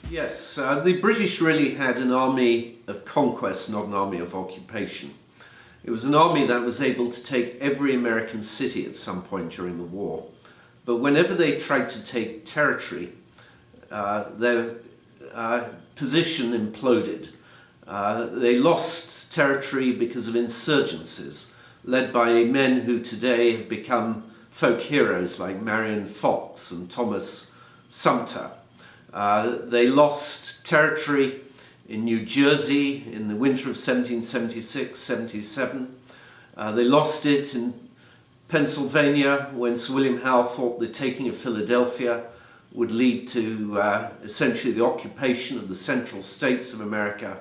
Yes, the British really had an army of conquest, not an army of occupation. It was an army that was able to take every American city at some point during the war. But whenever they tried to take territory, their position imploded. They lost territory because of insurgencies led by men who today have become folk heroes like Marion Fox and Thomas Sumter. They lost territory in New Jersey in the winter of 1776-77. They lost it in Pennsylvania when Sir William Howe thought the taking of Philadelphia would lead to essentially the occupation of the central states of America.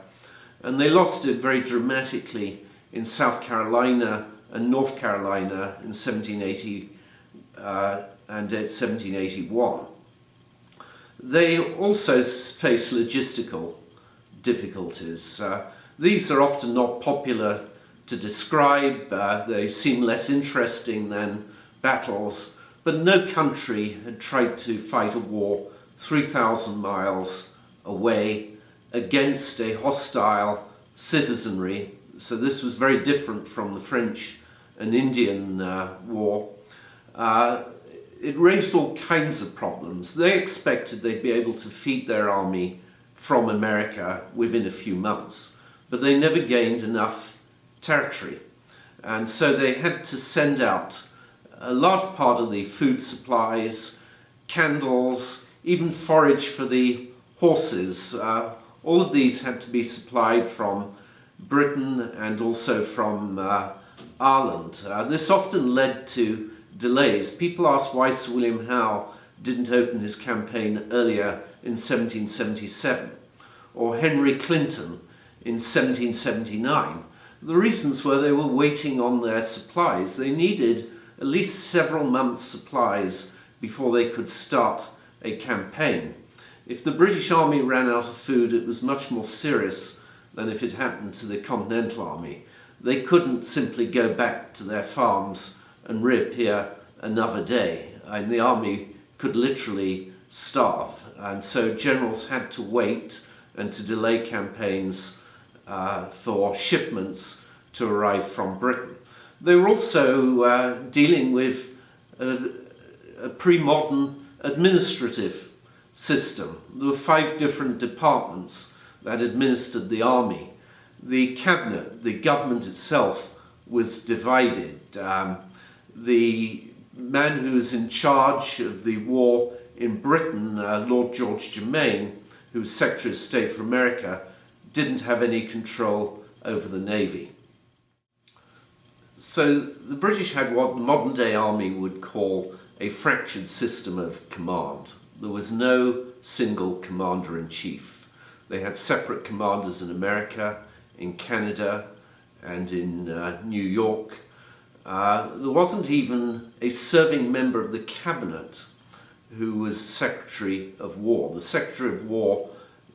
And they lost it very dramatically in South Carolina and North Carolina in 1780 and 1781. They also face logistical difficulties. These are often not popular to describe. They seem less interesting than battles, but no country had tried to fight a war 3,000 miles away against a hostile citizenry. So this was very different from the French and Indian War. It raised all kinds of problems. They expected they'd be able to feed their army from America within a few months, but they never gained enough territory. And so they had to send out a large part of the food supplies, candles, even forage for the horses. All of these had to be supplied from Britain and also from Ireland. This often led to delays. People ask why Sir William Howe didn't open his campaign earlier in 1777, or Henry Clinton in 1779. The reasons were they were waiting on their supplies. They needed at least several months' supplies before they could start a campaign. If the British Army ran out of food, it was much more serious than if it happened to the Continental Army. They couldn't simply go back to their farms and reappear another day, and the army could literally starve. And so generals had to wait and to delay campaigns for shipments to arrive from Britain. They were also dealing with a pre-modern administrative system. There were 5 different departments that administered the army. The cabinet, the government itself, was divided. The man who was in charge of the war in Britain, Lord George Germain, who was Secretary of State for America, didn't have any control over the Navy. So the British had what the modern day army would call a fractured system of command. There was no single commander-in-chief. They had separate commanders in America, in Canada, and in New York. There wasn't even a serving member of the cabinet who was Secretary of War. The Secretary of War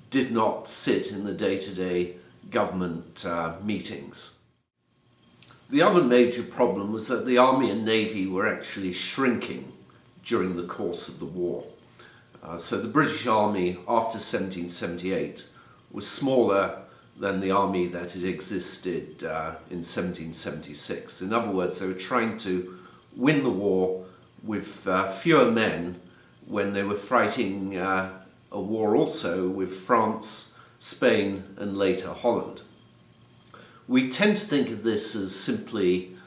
did not sit in the day-to-day government meetings. The other major problem was that the Army and Navy were actually shrinking during the course of the war. So the British Army after 1778 was smaller than the army that had existed in 1776. In other words, they were trying to win the war with fewer men when they were fighting a war also with France, Spain, and later Holland. We tend to think of this as simply,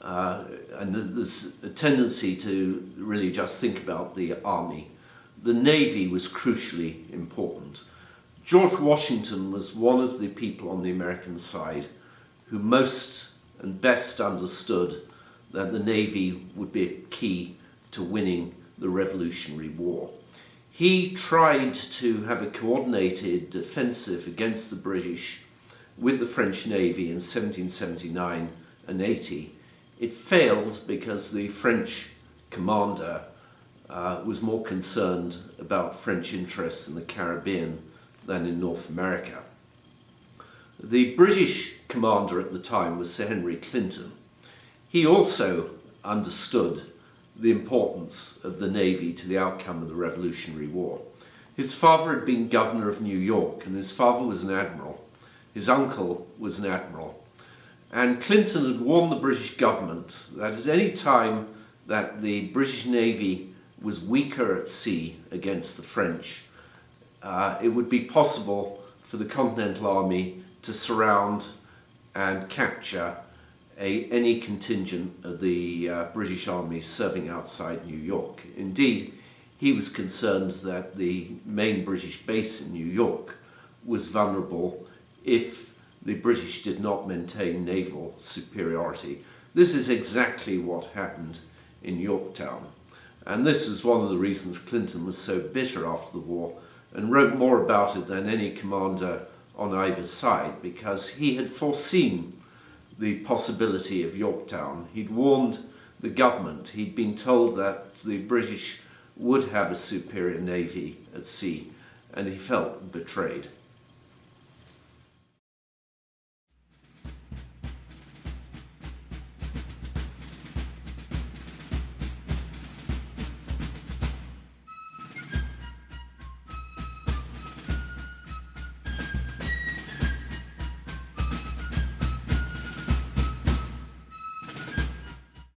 and there's a tendency to really just think about the army. The Navy was crucially important. George Washington was one of the people on the American side who most and best understood that the Navy would be a key to winning the Revolutionary War. He tried to have a coordinated offensive against the British with the French Navy in 1779 and 80. It failed because the French commander was more concerned about French interests in the Caribbean than in North America. The British commander at the time was Sir Henry Clinton. He also understood the importance of the Navy to the outcome of the Revolutionary War. His father had been governor of New York, and his father was an admiral. His uncle was an admiral. And Clinton had warned the British government that at any time that the British Navy was weaker at sea against the French, it would be possible for the Continental Army to surround and capture any contingent of the British Army serving outside New York. Indeed, he was concerned that the main British base in New York was vulnerable if the British did not maintain naval superiority. This is exactly what happened in Yorktown. And this was one of the reasons Clinton was so bitter after the war and wrote more about it than any commander on either side, because he had foreseen the possibility of Yorktown. He'd warned the government. He'd been told that the British would have a superior navy at sea, and he felt betrayed.